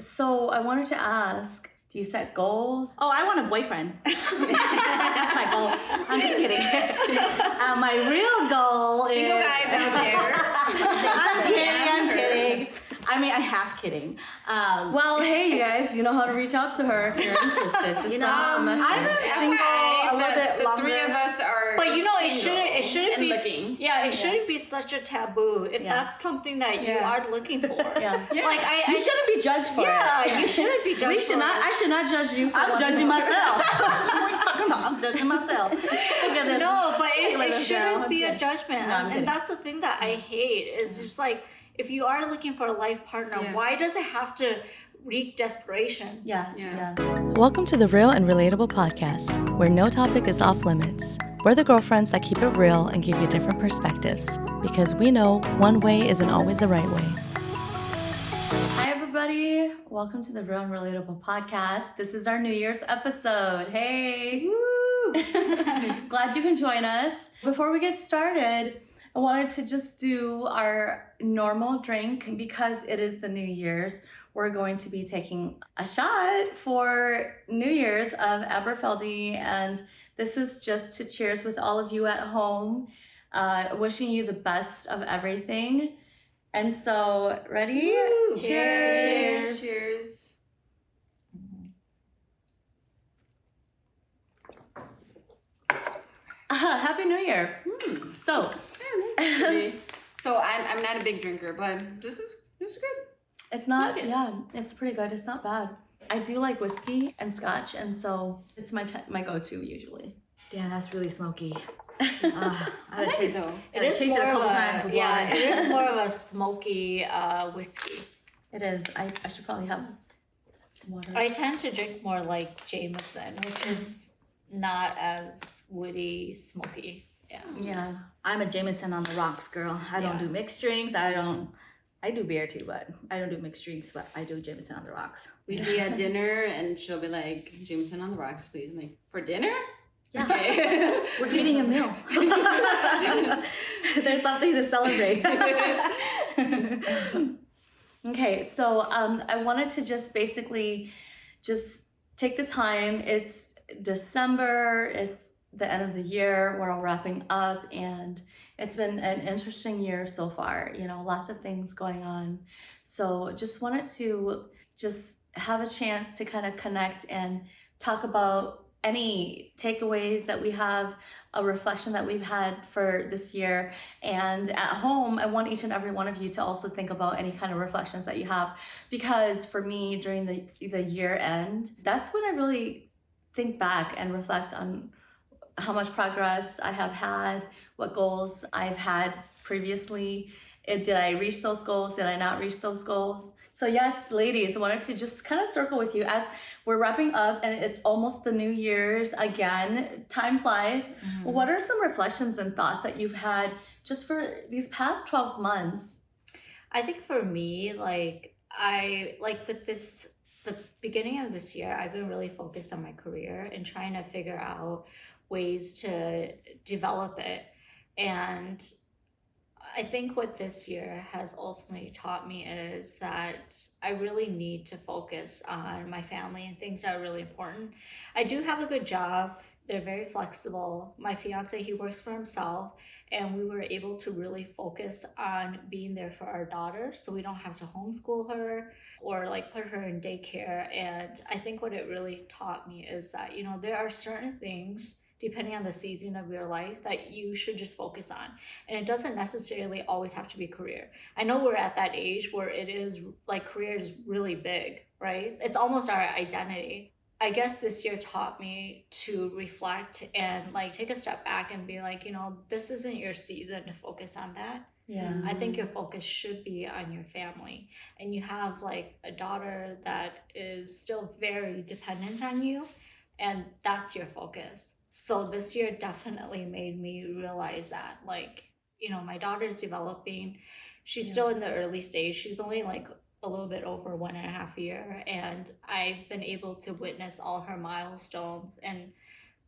So I wanted to ask, do you set goals? Oh, I want a boyfriend. That's my goal. I'm just kidding. My real goal is... Single guys out there. I'm kidding. I mean, I half kidding. Well, hey, you guys, you know how to reach out to her if you're interested. Just send us a message. I've been single a little bit the longer. three of us are But you know, it single shouldn't and be. looking. Yeah, it shouldn't be such a taboo if Yeah. that's something that you Yeah. are looking for. Yeah. Like You shouldn't be judged for it. Yeah, you shouldn't be judged. We should for not. it. I should not judge you for I'm wanting judging more. myself. What are you talking about? I'm judging myself. Look at this. No, but Look at it this shouldn't girl. be I'm a judgment. No, I'm kidding. and that's the thing that I hate is just like, if you are looking for a life partner, why does it have to wreak desperation? Yeah. Welcome to the Real and Relatable podcast, where no topic is off limits. We're the girlfriends that keep it real and give you different perspectives, because we know one way isn't always the right way. Hi, everybody. Welcome to the Real and Relatable podcast. This is our New Year's episode. Hey. Woo! Glad you can join us. Before we get started, I wanted to just do our normal drink because it is the New Year's. We're going to be taking a shot for New Year's of Aberfeldy, and this is just to cheers with all of you at home, wishing you the best of everything. And so, ready? Woo! Cheers! Cheers. Happy New Year! So, So I'm not a big drinker, but this is good. it's not, Like it. yeah, it's pretty good. It's not bad. I do like whiskey and scotch, and so it's my go-to usually. Yeah, that's really smoky. I like it though. It is tasted more a couple of times with yeah, water. it is more of a smoky whiskey. It is. I should probably have some water. I tend to drink more like Jameson, which is not as woody, smoky. Yeah. Yeah. I'm a Jameson on the rocks girl. I don't Yeah. do mixed drinks. I do beer too, but I don't do mixed drinks, but I do Jameson on the rocks. We'd be at dinner and she'll be like, Jameson on the rocks, please. I'm like, for dinner? Yeah. Okay. We're eating a meal. There's something to celebrate. Okay, so I wanted to just basically just take the time. It's December, it's the end of the year, we're all wrapping up, and it's been an interesting year so far, you know, lots of things going on. So just wanted to just have a chance to kind of connect and talk about any takeaways that we have, a reflection that we've had for this year. And at home, I want each and every one of you to also think about any kind of reflections that you have, because for me, during the year end, that's when I really think back and reflect on how much progress I have had, what goals I've had previously. Did I reach those goals? Did I not reach those goals? So yes, ladies, I wanted to just kind of circle with you as we're wrapping up and it's almost the New Year's again. Time flies. What are some reflections and thoughts that you've had just for these past 12 months? I think for me, with the beginning of this year, I've been really focused on my career and trying to figure out ways to develop it. And I think what this year has ultimately taught me is that I really need to focus on my family and things that are really important. I do have a good job. They're very flexible. My fiance, he works for himself, and we were able to really focus on being there for our daughter so we don't have to homeschool her or put her in daycare. And I think what it really taught me is that, you know, there are certain things depending on the season of your life that you should just focus on. And it doesn't necessarily always have to be career. I know we're at that age where it is career is really big, right? It's almost our identity. I guess this year taught me to reflect and take a step back and be like, you know, this isn't your season to focus on that. Yeah. I think your focus should be on your family. And you have a daughter that is still very dependent on you, and that's your focus. So this year definitely made me realize that, you know, my daughter's developing. She's still in the early stage. She's only a little bit over 1.5 years, and I've been able to witness all her milestones, and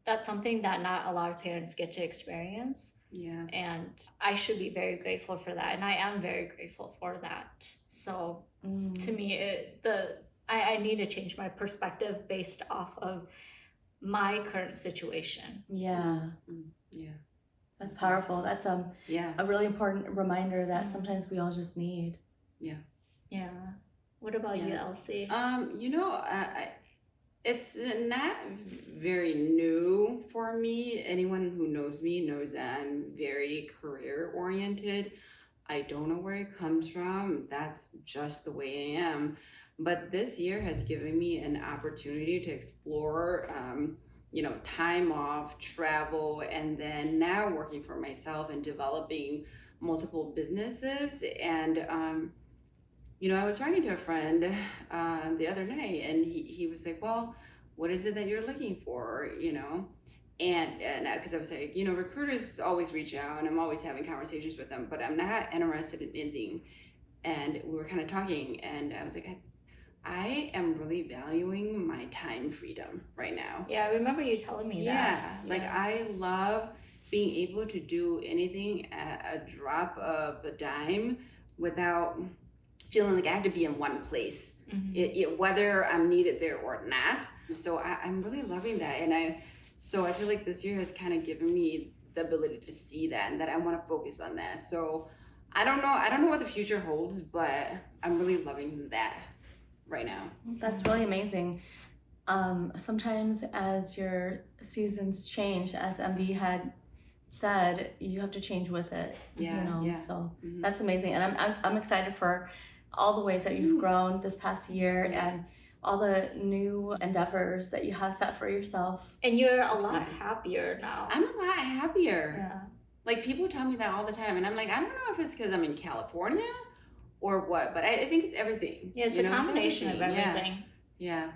that's something that not a lot of parents get to experience. Yeah. And I should be very grateful for that, and I am very grateful for that. So to me, I need to change my perspective based off of my current situation. Yeah. Yeah. That's powerful. That's Yeah. a really important reminder that sometimes we all just need. Yeah. What about you, Yes. Elsie? You know, it's not very new for me. Anyone who knows me knows that I'm very career oriented. I don't know where it comes from. That's just the way I am. But this year has given me an opportunity to explore, time off, travel, and then now working for myself and developing multiple businesses. And, I was talking to a friend the other day, and he was like, well, what is it that you're looking for, And because I was like, recruiters always reach out and I'm always having conversations with them, but I'm not interested in anything. And we were kind of talking, and I was like, I am really valuing my time freedom right now. Yeah, I remember you telling me that. I love being able to do anything at a drop of a dime without feeling like I have to be in one place, whether I'm needed there or not. So I'm really loving that. And so I feel like this year has kind of given me the ability to see that, and that I want to focus on that. So I don't know what the future holds, but I'm really loving that right now. That's really amazing. Sometimes as your seasons change, as MB had said, you have to change with it. So that's amazing. And I'm excited for all the ways that you've grown this past year and all the new endeavors that you have set for yourself. And you're a lot happier now. I'm a lot happier. Yeah. Like, people tell me that all the time, and I'm like, I don't know if it's because I'm in California or what, but I think it's everything. Yeah, it's a combination of everything. Yeah.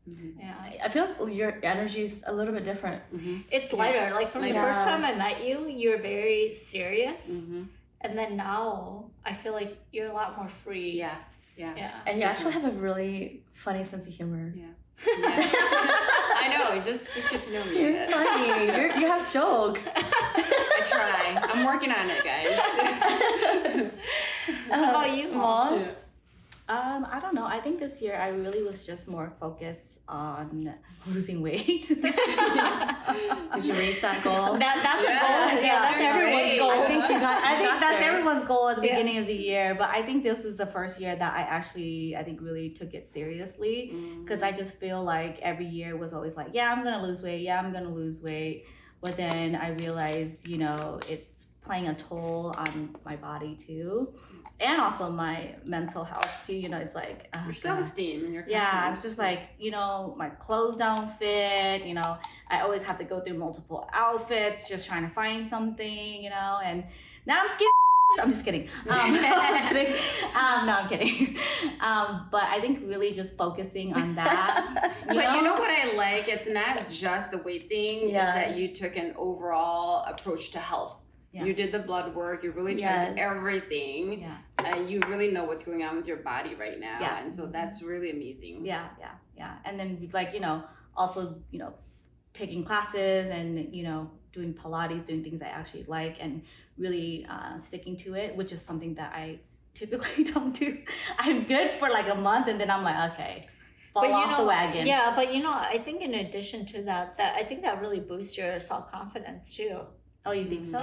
Yeah. I feel like your energy's a little bit different. It's lighter. Like from the first time I met you, you were very serious. And then now I feel like you're a lot more free. Yeah. And you actually have a really funny sense of humor. Yeah. I know. Just get to know me. You're funny. You have jokes. I try. I'm working on it, guys. How about you, Mom? I don't know. I think this year I really was just more focused on losing weight. Did you reach that goal? That's a goal. Yeah, that's everyone's goal. I think That's there. everyone's goal at the beginning of the year. But I think this was the first year that I think really took it seriously, because I just feel like every year was always like, yeah, I'm gonna lose weight. Yeah, I'm gonna lose weight. But then I realized, it's playing a toll on my body too. And also my mental health too. It's like Your self-esteem and your confidence. It's just like, my clothes don't fit, I always have to go through multiple outfits just trying to find something, and now I'm skinny. I'm just kidding. No, I'm kidding. But I think really just focusing on that. But you know what I like? It's not just the weight thing. It's that you took an overall approach to health. Yeah. You did the blood work. You really checked everything. Yeah. And you really know what's going on with your body right now. Yeah. And so that's really amazing. Yeah. And then also, taking classes and, doing Pilates, doing things I actually like, and really sticking to it, which is something that I typically don't do. I'm good for like a month, and then I'm like, okay, fall off the wagon. Yeah, but I think in addition to that I think that really boosts your self-confidence too. Oh, you think so?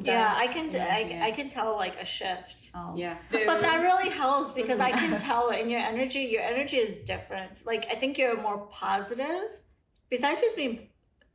Yeah, I can tell like a shift. Oh. Yeah. But that really helps, because I can tell in your energy is different. Like, I think you're more positive. Besides just being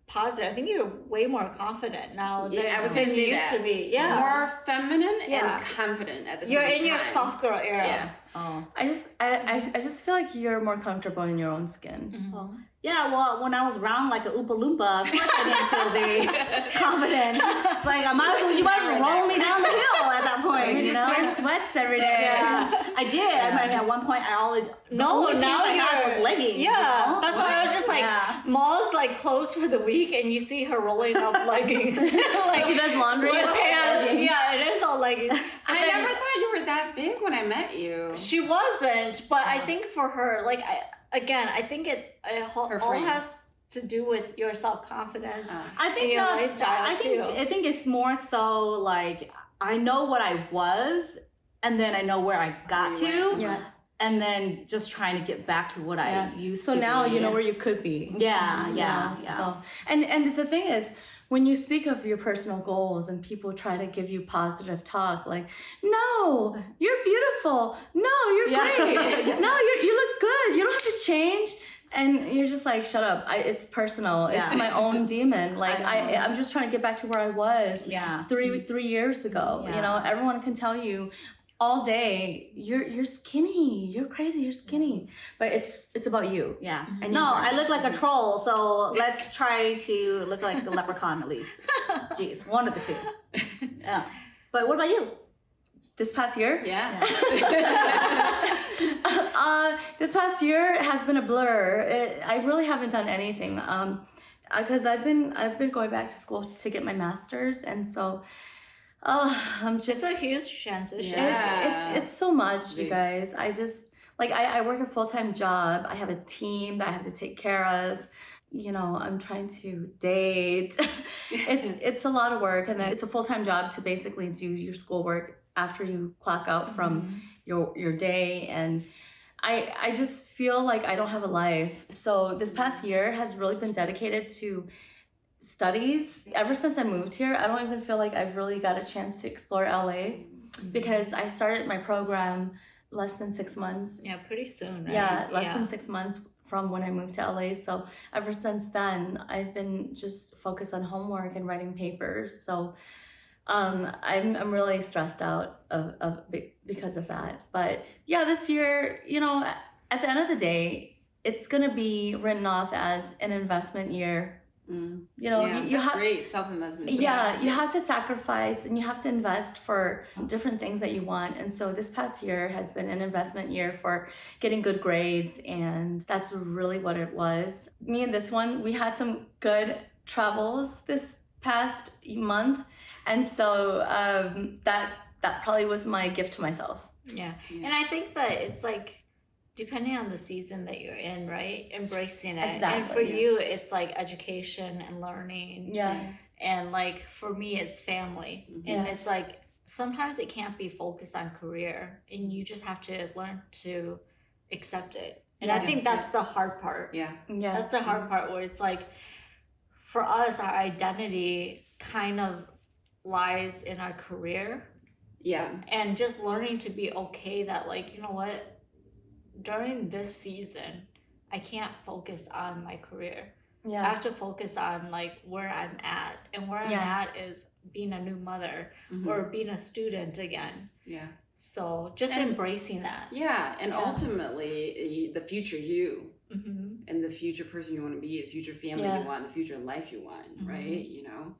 positive, I think you're way more confident now than you used to be. Yeah. More feminine and confident at the same time. You're in your soft girl era. Yeah. Oh. I just feel like you're more comfortable in your own skin. Oh. Yeah, well, when I was round like a Oompa Loompa, of course I didn't feel very confident. It's like, you might as well roll me down the hill at that point. You just wear sweats every day. Yeah, I did. Yeah. I mean, at one point, now I had was leggings. Yeah, that's why I was just like, mall's like closed for the week, and you see her rolling up leggings. Like she does laundry with hands. Yeah, it is all leggings. I never thought you were that big when I met you. She wasn't, but I think for her, like, I think it all has to do with your self-confidence. I think your lifestyle I think it's more so like, I know what I was, and then I know where I got to. Yeah. and then just trying to get back to what I used so to now be. you know where you could be. Yeah, you yeah, know? yeah. So and the thing is, when you speak of your personal goals and people try to give you positive talk, like, no, you're beautiful. No, you're great. No, you look good. You don't have to change. And you're just like, shut up. It's personal. Yeah. It's my own demon. Like I know. I'm just trying to get back to where I was Yeah. 3 years ago. Yeah. You know, everyone can tell you all day, you're skinny. You're crazy. You're skinny. But it's about you. Yeah. And No, you- I look like a troll, so let's try to look like the leprechaun at least. Jeez, one of the two. Yeah. But what about you? This past year? Yeah. This past year has been a blur. I really haven't done anything. Because I've been going back to school to get my master's, and so, I'm just. It's a huge transition. Yeah. It's so much, you Big. guys. I just like I work a full-time job. I have a team that I have to take care of. You know, I'm trying to date. It's a lot of work, and then it's a full-time job to basically do your schoolwork after you clock out from your day. And I just feel like I don't have a life. So this past year has really been dedicated to studies. Ever since I moved here, I don't even feel like I've really got a chance to explore LA because I started my program less than 6 months. Yeah, pretty soon, right? Yeah, less than 6 months from when I moved to LA. So ever since then, I've been just focused on homework and writing papers. So I'm really stressed out because of that. But yeah, this year, you know, at the end of the day, it's gonna be written off as an investment year. You know, Yeah, you that's have great self-investment. yeah, you have to sacrifice and you have to invest for different things that you want. And so this past year has been an investment year for getting good grades, and that's really what it was. Me and this one, we had some good travels this past month, and so that probably was my gift to myself. Yeah. Yeah. And I think that it's like depending on the season that you're in, right? Embracing it. And for Exactly, yeah. you, it's like education and learning. Yeah. And like for me, it's family. And Yeah. it's like sometimes it can't be focused on career, and you just have to learn to accept it. And I think Yes. that's the hard part. Yeah. Yeah. That's the hard part where it's like for us, our identity kind of lies in our career. Yeah. And just learning to be okay that, like, you know what, during this season, I can't focus on my career. I Yeah. have to focus on like where I'm at, and where I'm Yeah. at is being a new mother Mhm. or being a student again. Yeah. So just And- embracing that. Yeah. And Yeah. ultimately, the future you Mm-hmm. and the future person you want to be, the future family Yeah. you want, the future life you want, right? You know?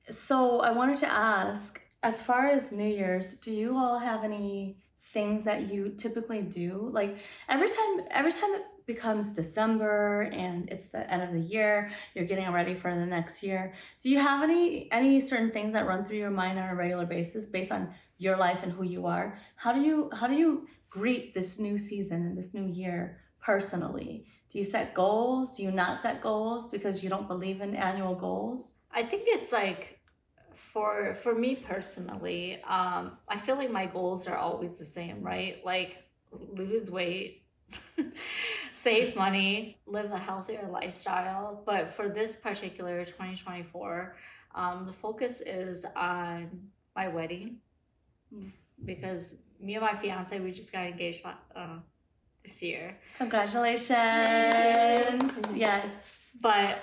So I wanted to ask, as far as New Year's, do you all have any things that you typically do? Like every time it becomes December and it's the end of the year, you're getting ready for the next year. Do you have any certain things that run through your mind on a regular basis based on your life and who you are? How do you greet this new season and this new year personally? Do you set goals? Do you not set goals because you don't believe in annual goals? I think it's like for me personally, I feel like my goals are always the same, right? Like lose weight, save money, live a healthier lifestyle. But for this particular 2024, the focus is on my wedding because me and my fiance, we just got engaged this year. Congratulations. Yes. But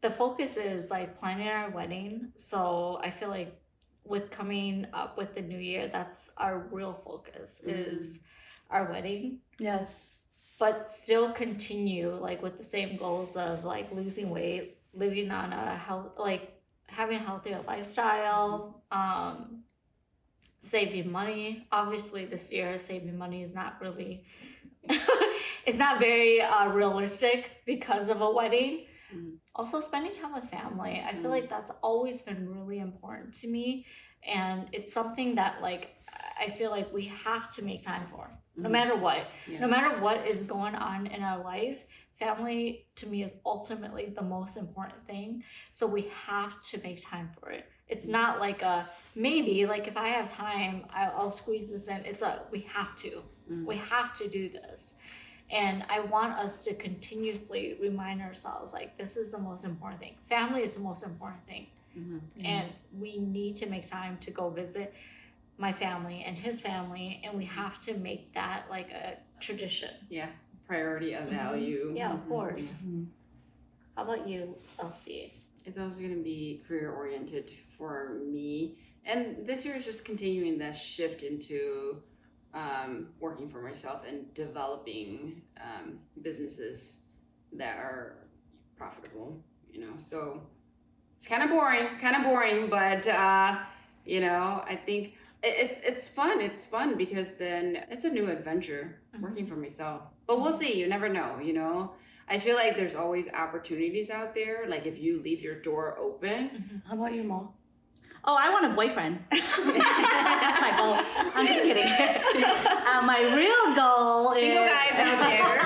the focus is like planning our wedding. So I feel like with coming up with the new year, that's our real focus is our wedding. Yes. But still continue like with the same goals of like losing weight, living on a health, like having a healthier lifestyle, saving money. Obviously this year saving money is not really it's not very realistic because of a wedding. Also spending time with family. I feel like that's always been really important to me, and it's something that like I feel like we have to make time for no matter what. Yeah. No matter what is going on in our life, family to me is ultimately the most important thing. So we have to make time for it. It's not like a maybe, like if I have time, I'll squeeze this in. It's a we have to. We have to do this. And I want us to continuously remind ourselves, like, this is the most important thing. Family is the most important thing. And we need to make time to go visit my family and his family, and we have to make that like a tradition. Yeah, priority of value. Yeah, of course. How about you, Elsie? It's always going to be career oriented for me, and this year is just continuing that shift into working for myself and developing businesses that are profitable. You know, so it's kind of boring, but you know, I think it's fun. It's fun because then it's a new adventure working for myself. But we'll see. You never know. You know. I feel like there's always opportunities out there. Like if you leave your door open. How about you, Mal? Oh, I want a boyfriend. That's my goal. I'm just kidding. My real goal is... Single guys out there.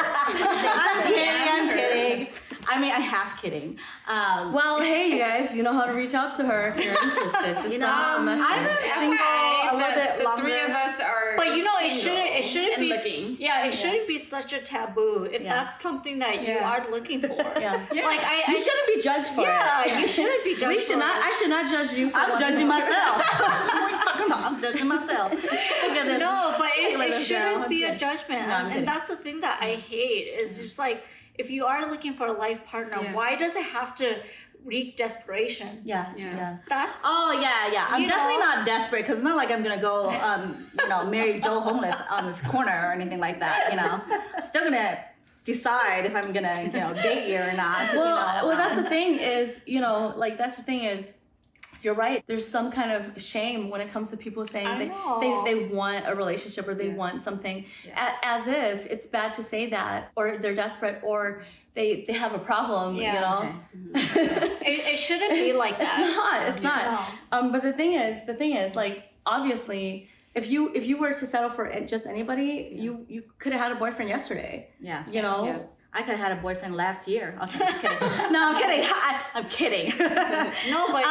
I'm kidding. I mean, I half kidding. Well, hey, you guys, you know how to reach out to her if you're interested. Just send us a message. I've been single a little bit the longer. three of us are But you know, single it shouldn't and be. looking. Yeah, it shouldn't be such a taboo if Yeah. that's something that you Yeah. are looking for. Yeah. Like You shouldn't be judged for it. Yeah, you shouldn't be judged. We should not. I should not judge you for I'm wanting judging more. myself. What are you talking about? I'm judging myself. Look at this. No, but Look at it this girl. shouldn't I'm be a kidding. judgment. No, I'm and kidding. that's the thing that I hate. Is just like, if you are looking for a life partner, Yeah. why does it have to wreak desperation? Yeah, Yeah. yeah. That's Oh yeah. I'm You definitely know? not desperate because it's not like I'm gonna go, marry Joe homeless on this corner or anything like that. You know, I'm still gonna decide if I'm gonna, date you or not. Well, that's the thing is, that's the thing is, you're right. There's some kind of shame when it comes to people saying I know. they want a relationship or they Yeah. want something, Yeah. as if it's bad to say that, or they're desperate, or they have a problem. Yeah. You know, it shouldn't be like that. it's not. No. But the thing is, like, obviously, if you were to settle for just anybody, you could have had a boyfriend yesterday. Yeah. You know. Yeah. I could have had a boyfriend last year. Okay, just kidding. No, I'm kidding. I'm kidding. No, but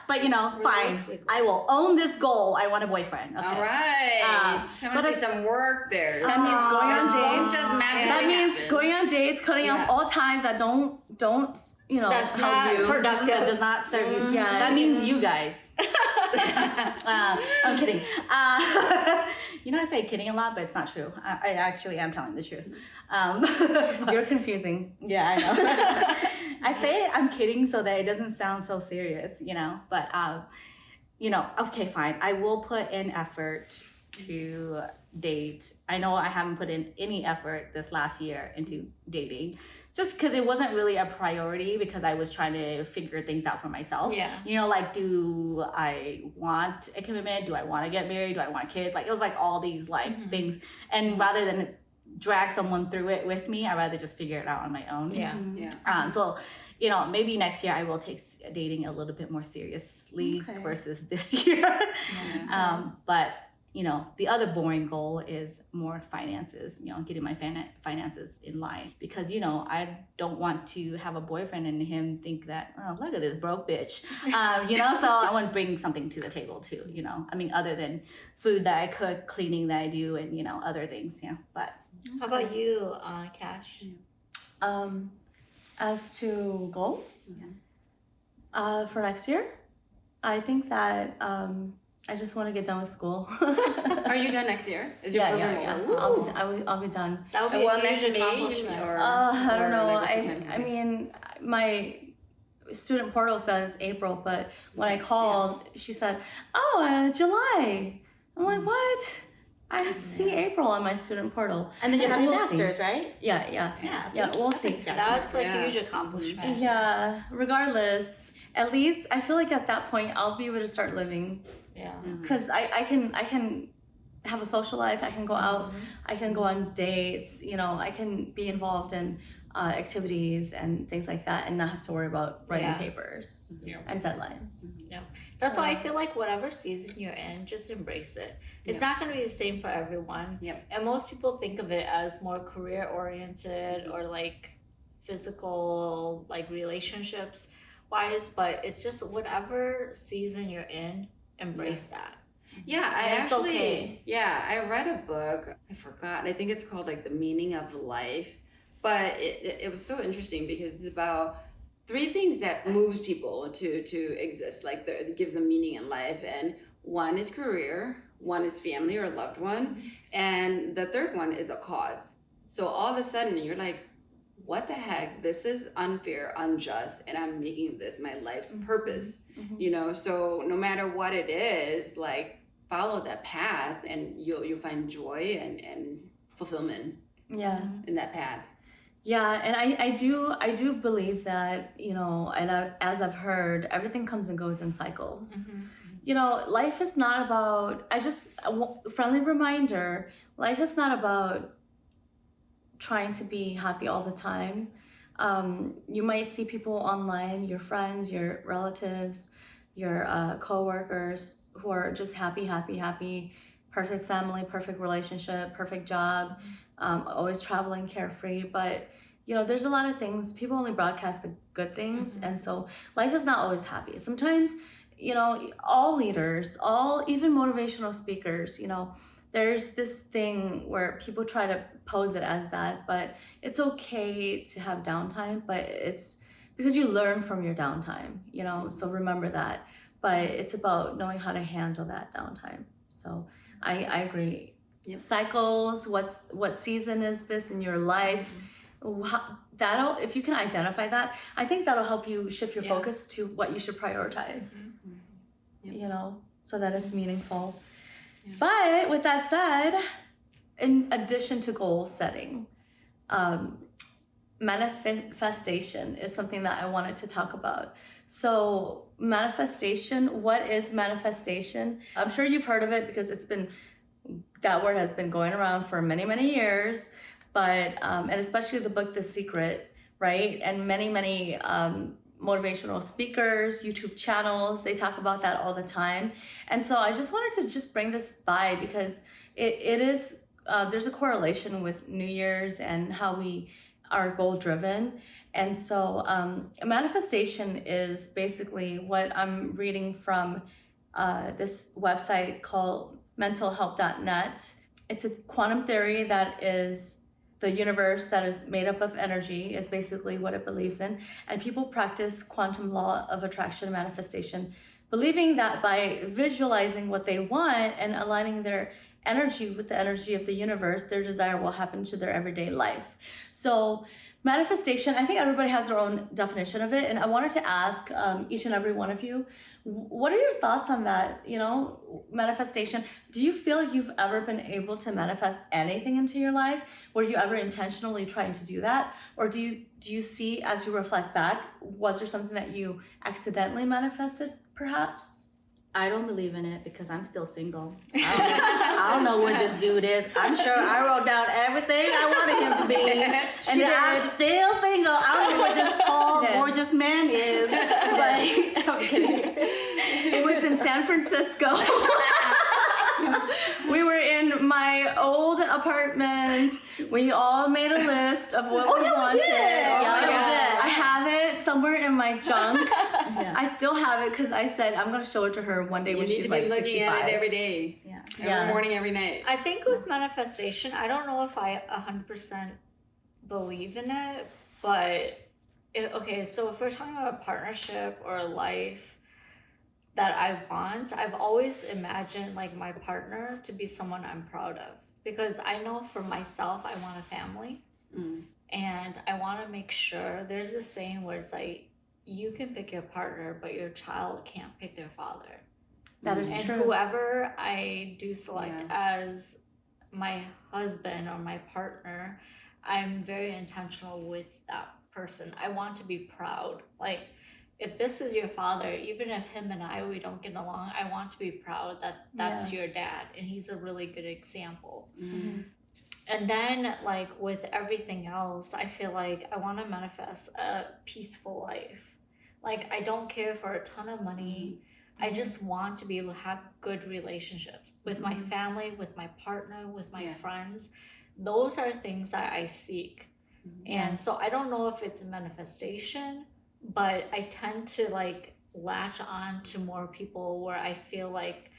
but fine. Realistically. I will own this goal. I want a boyfriend. Okay. All right. I want but to see it's- some work there. That means going on Don't dates. just magically That means happen. going on dates, cutting off Yeah. all ties that don't that's help not you. productive. That does not serve you. Yes. That means you guys. I'm kidding. I say kidding a lot, but it's not true. I actually am telling the truth. You're confusing. Yeah, I know. I say I'm kidding so that it doesn't sound so serious, But, okay, fine. I will put in effort to date. I know I haven't put in any effort this last year into dating, just because it wasn't really a priority because I was trying to figure things out for myself. Yeah. Like, do I want a commitment? Do I want to get married? Do I want kids? Like, it was like all these things. And rather than drag someone through it with me, I'd rather just figure it out on my own. Yeah. Yeah. So, maybe next year I will take dating a little bit more seriously Okay. versus this year. But, the other boring goal is more finances, getting my finances in line. Because, I don't want to have a boyfriend and him think that, oh, look at this broke bitch. So I want to bring something to the table too, other than food that I cook, cleaning that I do, and, other things, But How about you, Cash? As to goals, for next year, I think that I just want to get done with school. Are you done next year? Is your Yeah. program? I'll be done. That would be Well, a next huge May accomplishment. or I don't or, know. like, what's the time? I mean, my student portal says April, but when I called, she said, "Oh, July." I'm like, "What?" I see April on my student portal. and then you have your We'll see. master's, right? Yeah, we'll see. That's a Yeah. huge accomplishment. Yeah, regardless, at least I feel like at that point I'll be able to start living, Yeah. because I can have a social life. I can go out. I can go on dates. I can be involved in activities and things like that, and not have to worry about writing Yeah. papers Yeah. and deadlines. That's why I feel like whatever season you're in, just embrace it. It's not going to be the same for everyone. Yep. And most people think of it as more career oriented or like physical, like relationships wise, but it's just whatever season you're in, embrace that. Yeah, I And it's actually, okay. yeah, I read a book. I forgot. I think it's called like The Meaning of Life. But it was so interesting because it's about three things that moves people to exist, like it gives them meaning in life. And one is career, one is family or loved one, and the third one is a cause. So all of a sudden you're like, what the heck? This is unfair, unjust, and I'm making this my life's purpose. You know, so no matter what it is, like follow that path and you'll find joy and fulfillment Yeah. in that path. Yeah, and I do believe that, you know, and as I've heard, everything comes and goes in cycles. You know, life is not about, friendly reminder, life is not about trying to be happy all the time. You might see people online, your friends, your relatives, your co-workers who are just happy, perfect family, perfect relationship, perfect job, always traveling carefree. But, you know, there's a lot of things, people only broadcast the good things. And so life is not always happy. Sometimes, you know, all leaders, even motivational speakers, you know, there's this thing where people try to pose it as that, but it's okay to have downtime, but it's because you learn from your downtime, you know, so remember that. But it's about knowing how to handle that downtime. So I agree. Yep. Cycles, what season is this in your life? That'll, if you can identify that, I think that'll help you shift your focus to what you should prioritize, you know, so that it's meaningful. Yeah. But with that said, in addition to goal setting, manifestation is something that I wanted to talk about. So manifestation, what is manifestation? I'm sure you've heard of it because that word has been going around for many, many years, but, and especially the book, The Secret, right? And many, motivational speakers, YouTube channels, they talk about that all the time. And so I just wanted to just bring this by because it is, there's a correlation with New Year's and how we are goal driven. And so manifestation is basically what I'm reading from this website called mentalhealth.net. It's a quantum theory that is the universe that is made up of energy is basically what it believes in. And people practice quantum law of attraction and manifestation, believing that by visualizing what they want and aligning their energy with the energy of the universe, their desire will happen to their everyday life. So manifestation, I think everybody has their own definition of it. And I wanted to ask each and every one of you, what are your thoughts on that? You know, manifestation. Do you feel like you've ever been able to manifest anything into your life? Were you ever intentionally trying to do that? Or do you see, as you reflect back, was there something that you accidentally manifested perhaps? I don't believe in it because I'm still single. I don't know where this dude is. I'm sure I wrote down everything I wanted him to be. And I'm still single. I don't know where this tall, gorgeous man is. But I'm kidding. It was in San Francisco. We were in my old apartment. We all made a list of what we wanted. We did. I have it somewhere in my junk. I still have it because I said I'm going to show it to her one day when she's like 65. Looking at it every day. Every morning, every night. I think with manifestation, I don't know if I 100% believe in it, but so if we're talking about a partnership or a life that I want, I've always imagined like my partner to be someone I'm proud of, because I know for myself I want a family, and I want to make sure. There's this saying where it's like, you can pick your partner, but your child can't pick their father. That is and true. Whoever I do select as my husband or my partner, I'm very intentional with that person. I want to be proud. Like, if this is your father, even if him and we don't get along, I want to be proud that that's your dad, and he's a really good example. And then, like, with everything else, I feel like I want to manifest a peaceful life. Like, I don't care for a ton of money. I just want to be able to have good relationships with my family, with my partner, with my friends. Those are things that I seek. And so I don't know if it's a manifestation, but I tend to like latch on to more people where I feel like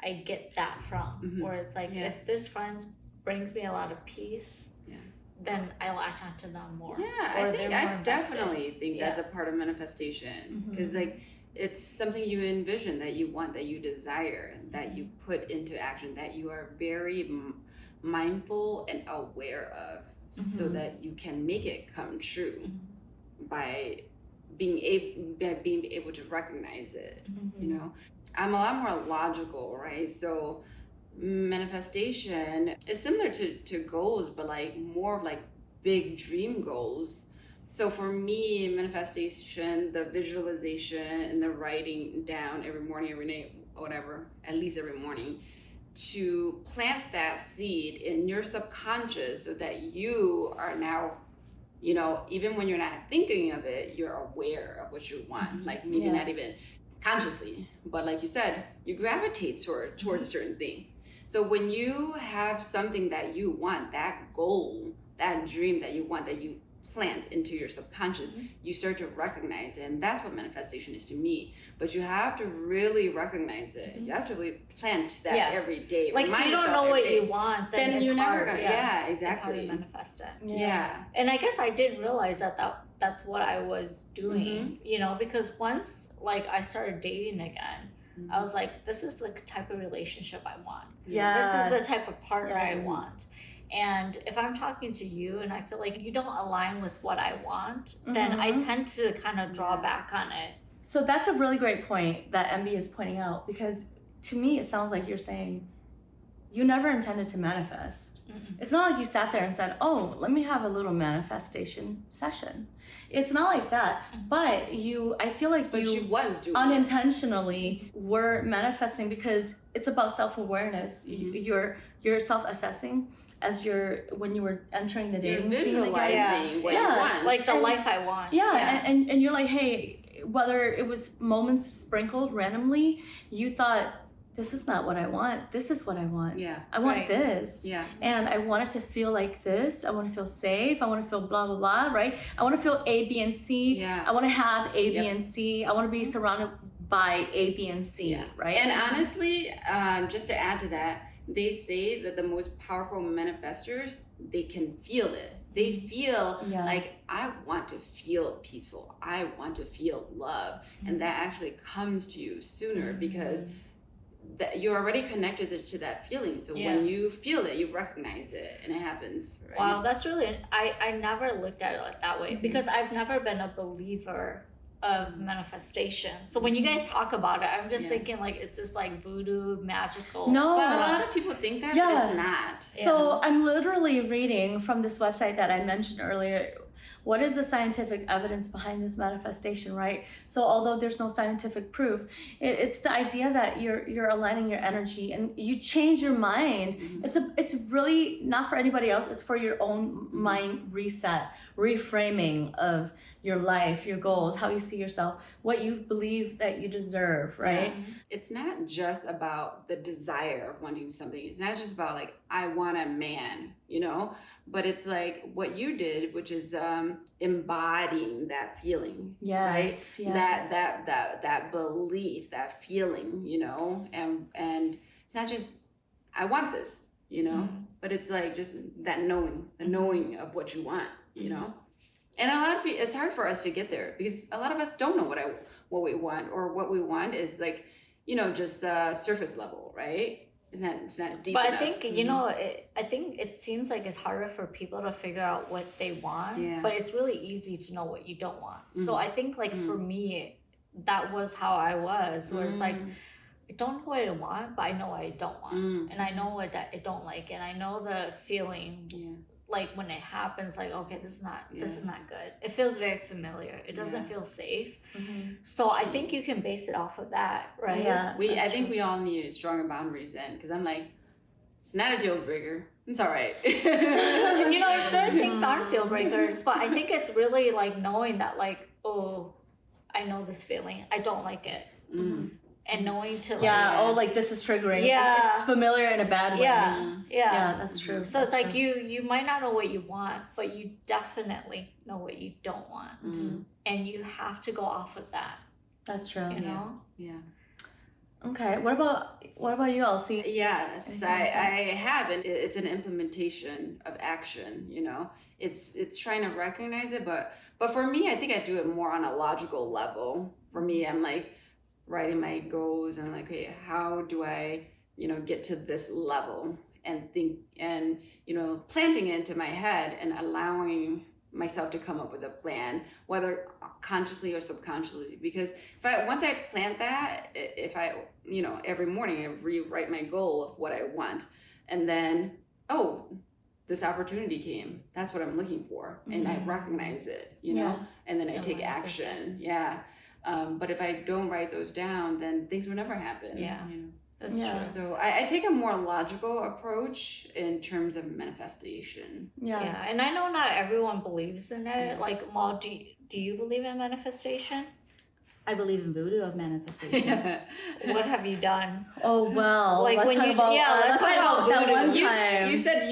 I get that from. Where it's like, Yeah. if this friend brings me a lot of peace, Yeah. then I latch onto them more. Yeah, Or I they're think more I invested. definitely think that's a part of manifestation because like it's something you envision, that you want, that you desire, that you put into action, that you are very mindful and aware of, so that you can make it come true by being able to recognize it. You know, I'm a lot more logical, right? So manifestation is similar to goals, but like more of like big dream goals. So for me, manifestation, the visualization and the writing down every morning, every night, whatever, at least every morning, to plant that seed in your subconscious so that you are now, you know, even when you're not thinking of it, you're aware of what you want. Like maybe not even consciously, but like you said, you gravitate towards a certain thing. So when you have something that you want, that goal, that dream that you want, that you plant into your subconscious, you start to recognize it. And that's what manifestation is to me. But you have to really recognize it. You have to really plant that every day. Like if you don't know what you want, then it's you're never hard. gonna. Yeah, exactly. It's hard to manifest it. Yeah. And I guess I didn't realize that's what I was doing, you know, because once like I started dating again, I was like, this is the type of relationship I want. Yes. This is the type of partner I want. And if I'm talking to you and I feel like you don't align with what I want, then I tend to kind of draw back on it. So that's a really great point that MB is pointing out, because to me it sounds like you're saying you never intended to manifest. It's not like you sat there and said, oh, let me have a little manifestation session. It's not like that. But I feel like she was doing unintentionally were manifesting, because it's about self-awareness. You're self-assessing as when you were entering the dating scene again. What you want. Like the life I want. And you're like, hey, whether it was moments sprinkled randomly, you thought, this is not what I want. This is what I want. I want this. And I want it to feel like this. I want to feel safe. I want to feel blah, blah, blah, right? I want to feel A, B, and C. I want to have A, B, and C. I want to be surrounded by A, B, and C, right? And honestly, just to add to that, they say that the most powerful manifestors, they can feel it. They feel like, I want to feel peaceful. I want to feel love. And that actually comes to you sooner because that you're already connected to that feeling. So when you feel it, you recognize it and it happens. Right? Wow, that's really, I never looked at it like that way because I've never been a believer of manifestation. So when you guys talk about it, I'm just thinking like, is this like voodoo, magical? No. But a lot of people think that, but it's not. So I'm literally reading from this website that I mentioned earlier. What is the scientific evidence behind this manifestation, right? So although there's no scientific proof, it's the idea that you're aligning your energy and you change your mind. It's really not for anybody else. It's for your own mind reset, reframing of your life, your goals, how you see yourself, what you believe that you deserve, right? It's not just about the desire of wanting something. It's not just about like, I want a man, you know? But it's like what you did, which is embodying that feeling, right? That belief, that feeling, you know, and it's not just I want this, you know, but it's like just that knowing, the knowing of what you want, you know. And a lot of people, it's hard for us to get there because a lot of us don't know what we want, or what we want is like, you know, just surface level, right? It's not deep but enough. I think, you know, I think it seems like it's harder for people to figure out what they want, but it's really easy to know what you don't want. So I think like for me, that was how I was, where it's like, I don't know what I want, but I know what I don't want. And I know what I don't like. And I know the feeling, like when it happens, like, okay, this is not good. It feels very familiar. It doesn't feel safe. So I think you can base it off of that, right? I think we all need stronger boundaries then, because I'm like, it's not a deal breaker. It's all right. You know, certain things aren't deal breakers, but I think it's really like knowing that like, oh, I know this feeling. I don't like it. And knowing to like... like this is triggering. It's familiar in a bad way. Yeah, that's true. So it's like you might not know what you want, but you definitely know what you don't want. And you have to go off of that. That's true. You know? Okay. What about you, Elsie? Yes, I have, and it's an implementation of action. It's trying to recognize it, but for me, I think I do it more on a logical level. For me, I'm like writing my goals, and I'm like, okay, how do I, get to this level, and think, and planting it into my head and allowing myself to come up with a plan, whether consciously or subconsciously. Because once I plant that, if I every morning I rewrite my goal of what I want, and then this opportunity came, that's what I'm looking for, and I recognize it, and then I take action. But if I don't write those down, then things will never happen. That's true. So I take a more logical approach in terms of manifestation. Yeah, and I know not everyone believes in it. Yeah. Like, Maud, do you believe in manifestation? I believe in voodoo of manifestation. What have you done? Oh well, Like let's when talk you- about, yeah, let's let's talk talk about about that one voodoo. time. You said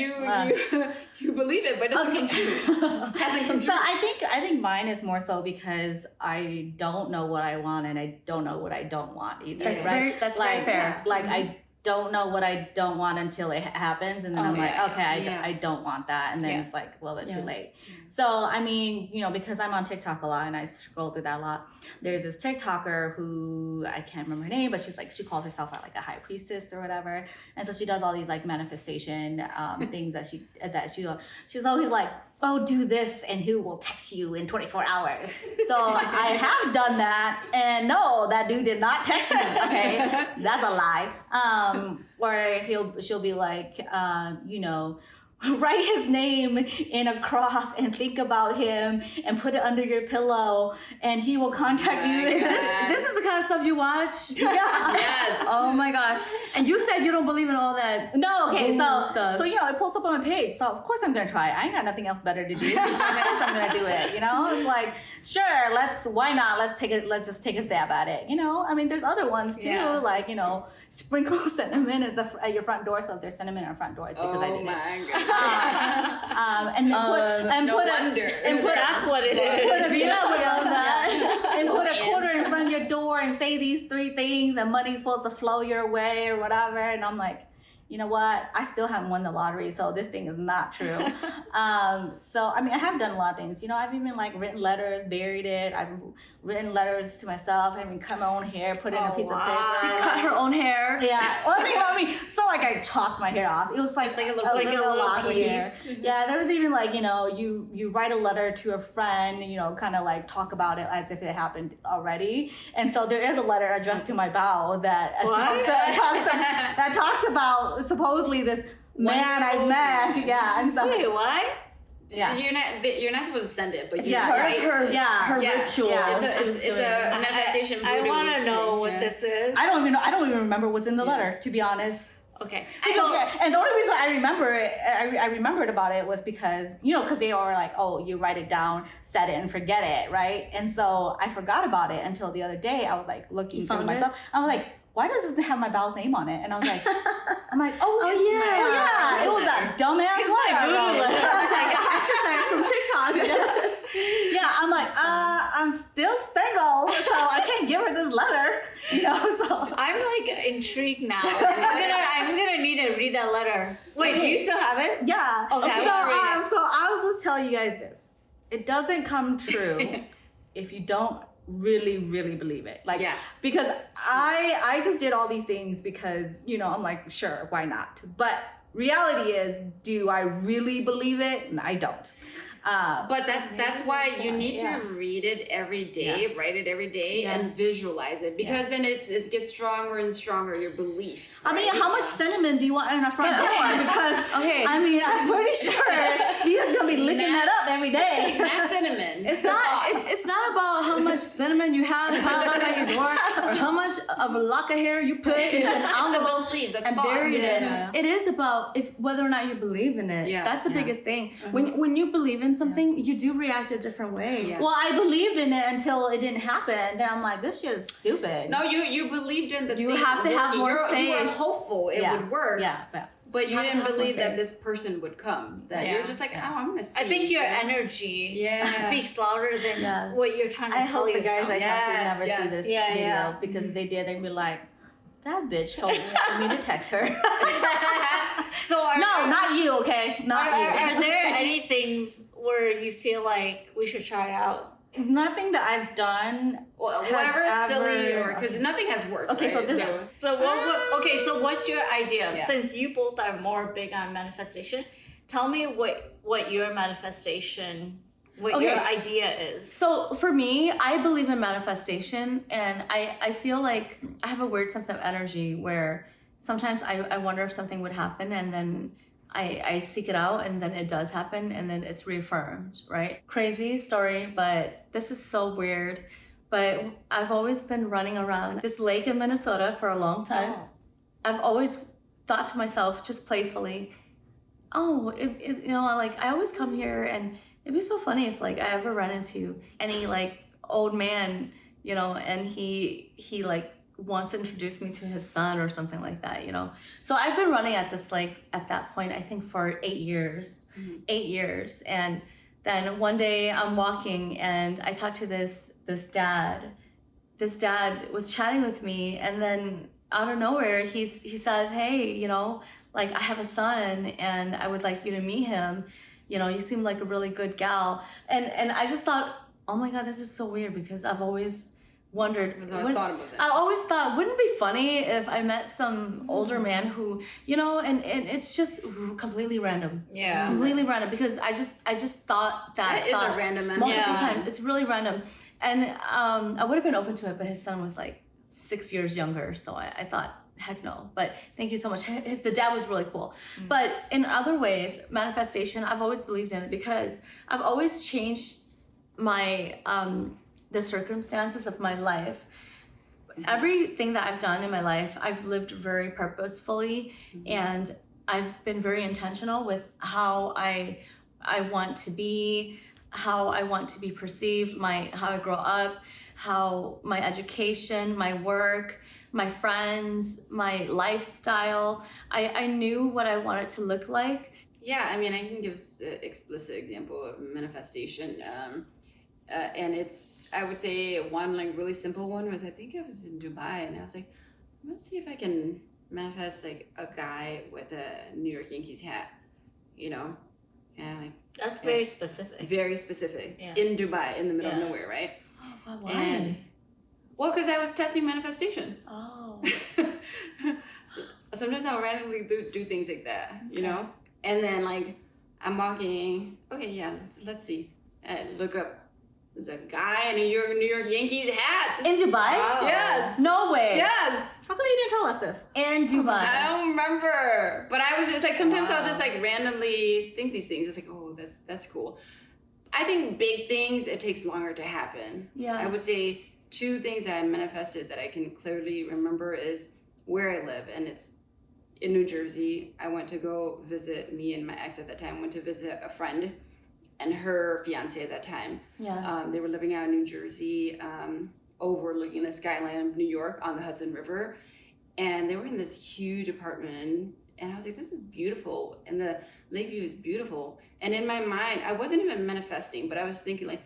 you believe it, but it doesn't come true. Hasn't come true. So I think mine is more so because I don't know what I want and I don't know what I don't want either. That's right? very fair. Like I don't know what I don't want until it happens, and then I'm like, okay, I don't want that, and then it's like a little bit too late. So I mean, because I'm on TikTok a lot and I scroll through that a lot. There's this TikToker who I can't remember her name, but she calls herself like a high priestess or whatever, and so she does all these like manifestation things that she's always like, oh, do this and he will text you in 24 hours. So I have done that, and no, that dude did not text me. Okay, that's a lie. Or she'll be like, write his name in a cross and think about him and put it under your pillow and he will contact you. This is the kind of stuff you watch? Yeah. Yes. Oh my gosh. And you said you don't believe in all that. No, okay, Google stuff. so it pulls up on my page. So of course I'm gonna try it. I ain't got nothing else better to do. So I'm gonna do it. It's like, sure, why not? Let's just take a stab at it. I mean, there's other ones too, like, sprinkle cinnamon at your front door. So if there's cinnamon at our front door, it's because I did it. My God. That's what it is. Vina would love that. And put a quarter in front of your door and say these 3 things, and money's supposed to flow your way or whatever. And I'm like, you know what? I still haven't won the lottery, so this thing is not true. So I mean, I have done a lot of things. I've even like written letters, buried it. I've written letters to myself. I even cut my own hair, put it in a piece of paper. She cut her own hair. Yeah. Well, I mean, it's not like I chopped my hair off. It was like, Just like a little lock of piece. hair. Yeah, there was even like, you write a letter to a friend, kind of like talk about it as if it happened already. And so there is a letter addressed to my bow that talks about supposedly this man I met. Yeah. And so Wait, what? yeah. You're not supposed to send it, but you Part write of her Yeah. ritual. It's she was a doing. manifestation. I voodoo want to routine. know what this is. I don't even remember what's in the letter, to be honest. Okay. And the only reason I remember it, I remembered about it was because, because they were like, oh, you write it down, set it and forget it, right? And so I forgot about it until the other day. I was like looking through myself. I was like, why does this have my bow's name on it? And I was like, oh yeah, it was that dumbass letter. It's like exercise from TikTok. Yeah, I'm like, I'm still single, so I can't give her this letter, so. I'm like intrigued now. I'm gonna need to read that letter. Wait, do you still have it? Yeah. Okay, I wanna read it. So I'll just tell you guys this. It doesn't come true if you don't really, really believe it. Like, because I just did all these things because, I'm like, sure, why not? But reality is, do I really believe it? And I don't. But that's why you need to read it every day, write it every day, and visualize it, because then it gets stronger and stronger, your belief. I mean, how much cinnamon do you want in a front door? Because, Okay. I mean, I'm pretty sure you're just going to be licking that up every day. Not cinnamon. It's not about how much cinnamon you have piled up at your door or how much of a lock of hair you put into an envelope and buried it. Yeah. It is about whether or not you believe in it. Yeah. That's the biggest thing. When you believe in something, you do react a different way. Yeah. Well, I believed in it until it didn't happen. Then I'm like, this shit is stupid. No, you believed in the You thing have to have working. more You were faith. hopeful it would work. Yeah. But you have to didn't have more believe that faith. this person would come. That you're just like, oh, I'm gonna see. I think your energy speaks louder than what you're trying to I tell hope the yourself. guys I talk to never Yes, see this yes. video Yeah. because if they did, they'd be like, that bitch told me to text her. So No, not you, okay? Not you. Are there any things where you feel like we should try out? Nothing that I've done. Well, has whatever is silly, ever- or because nothing has worked. Okay, so right? this- So so what's your idea? Yeah. Since you both are more big on manifestation, tell me what your manifestation, what Okay. your idea is. So for me, I believe in manifestation, and I feel like I have a weird sense of energy where sometimes I wonder if something would happen, and then I seek it out, and then it does happen, and then it's reaffirmed, right? Crazy story, but this is so weird. But I've always been running around this lake in Minnesota for a long time. Oh. I've always thought to myself, just playfully, oh, you know, like I always come here, and it'd be so funny if like I ever run into any like old man, you know, and he like wants to introduce me to his son or something like that, you know. So I've been running at this like at that point I think for 8 years. Mhm. 8 years. And then one day I'm walking and I talked to this dad. This dad was chatting with me, and then out of nowhere he says, hey, you know, like I have a son and I would like you to meet him. You know, you seem like a really good gal. And I just thought, oh my God, this is so weird, because I've always wondered. I thought about that. I always thought, wouldn't it be funny if I met some older man who, you know, and it's just completely random. Yeah. Completely random, because I just thought That is thought a random multiple Yeah. times. It's really random. And I would have been open to it, but his son was like 6 years younger. So I thought, heck no. But thank you so much. The dad was really cool. But in other ways, manifestation, I've always believed in it, because I've always changed my the circumstances of my life. Everything that I've done in my life, I've lived very purposefully, and I've been very intentional with how I want to be, how I want to be perceived, how I grow up, how my education, my work, my friends, my lifestyle. I knew what I wanted to look like. Yeah, I mean, I can give an explicit example of manifestation. And it's, I would say one like really simple one was, I think I was in Dubai, and I was like, I'm gonna see if I can manifest like a guy with a New York Yankees hat, you know? And like, That's very specific. very specific, Yeah. in Dubai, in the middle of Yeah. nowhere, right? Oh, why? And, well, because I was testing manifestation. Oh. Sometimes I'll randomly do things like that, you know? And then like I'm walking, okay, yeah, let's see. And look up, there's a guy in a New York Yankees hat. In Dubai? Wow. Yes. No way. Yes. How come you didn't tell us this? In Dubai. I don't remember. But I was just like, sometimes I'll just like randomly think these things. It's like, oh, that's cool. I think big things, it takes longer to happen. Yeah. I would say 2 things that I manifested that I can clearly remember is where I live, and it's in New Jersey. I went to go visit, me and my ex at that time went to visit a friend and her fiance at that time. Yeah. They were living out in New Jersey, overlooking the skyline of New York on the Hudson River. And they were in this huge apartment. And I was like, this is beautiful. And the lake view is beautiful. And in my mind, I wasn't even manifesting, but I was thinking like,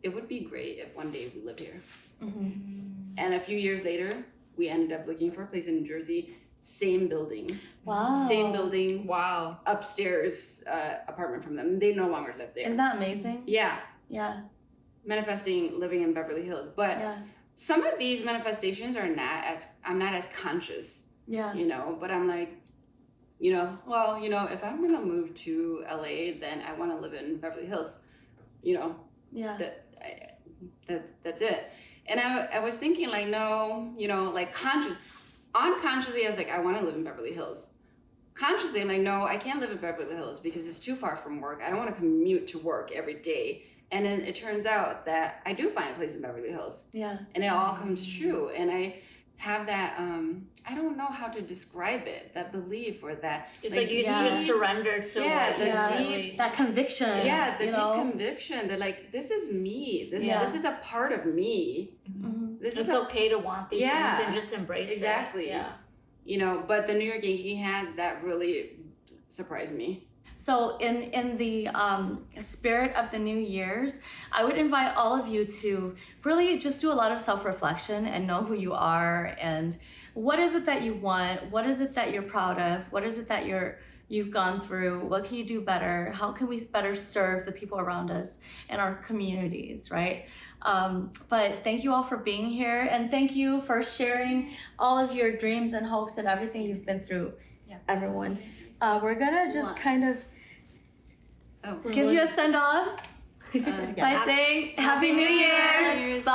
it would be great if one day we lived here. Mm-hmm. And a few years later, we ended up looking for a place in New Jersey. Same building. Wow. Same building. Wow. Upstairs apartment from them. They no longer live there. Isn't that amazing? Yeah. Yeah. Manifesting living in Beverly Hills. But Yeah. some of these manifestations I'm not as conscious, Yeah. you know, but I'm like, you know, well, you know, if I'm gonna move to LA, then I want to live in Beverly Hills, you know, Yeah. that's it. And I was thinking like, no, you know, like unconsciously I was like, I want to live in Beverly Hills. Consciously I'm like, no, I can't live in Beverly Hills because it's too far from work. I don't want to commute to work every day. And then it turns out that I do find a place in Beverly Hills, Yeah. and it all comes true. And I have that, I don't know how to describe it, that belief or that. It's like you Yeah. just surrender to Yeah, what the you Yeah. deep- That conviction. Yeah, the you deep know? conviction that like, this is me. Yeah. This is a part of me. Mhm. This It's is a, okay to want these Yeah. things and just embrace Exactly. it. Yeah. you know, but the New York Yankee has that really surprised me. So in the spirit of the New Year's, I would invite all of you to really just do a lot of self-reflection and know who you are and what is it that you want, what is it that you're proud of, what is it that you've gone through, what can you do better, how can we better serve the people around us and our communities, right? But thank you all for being here, and thank you for sharing all of your dreams and hopes and everything you've been through, everyone. We're gonna just kind of give you a send-off by saying Happy New Year's. Bye.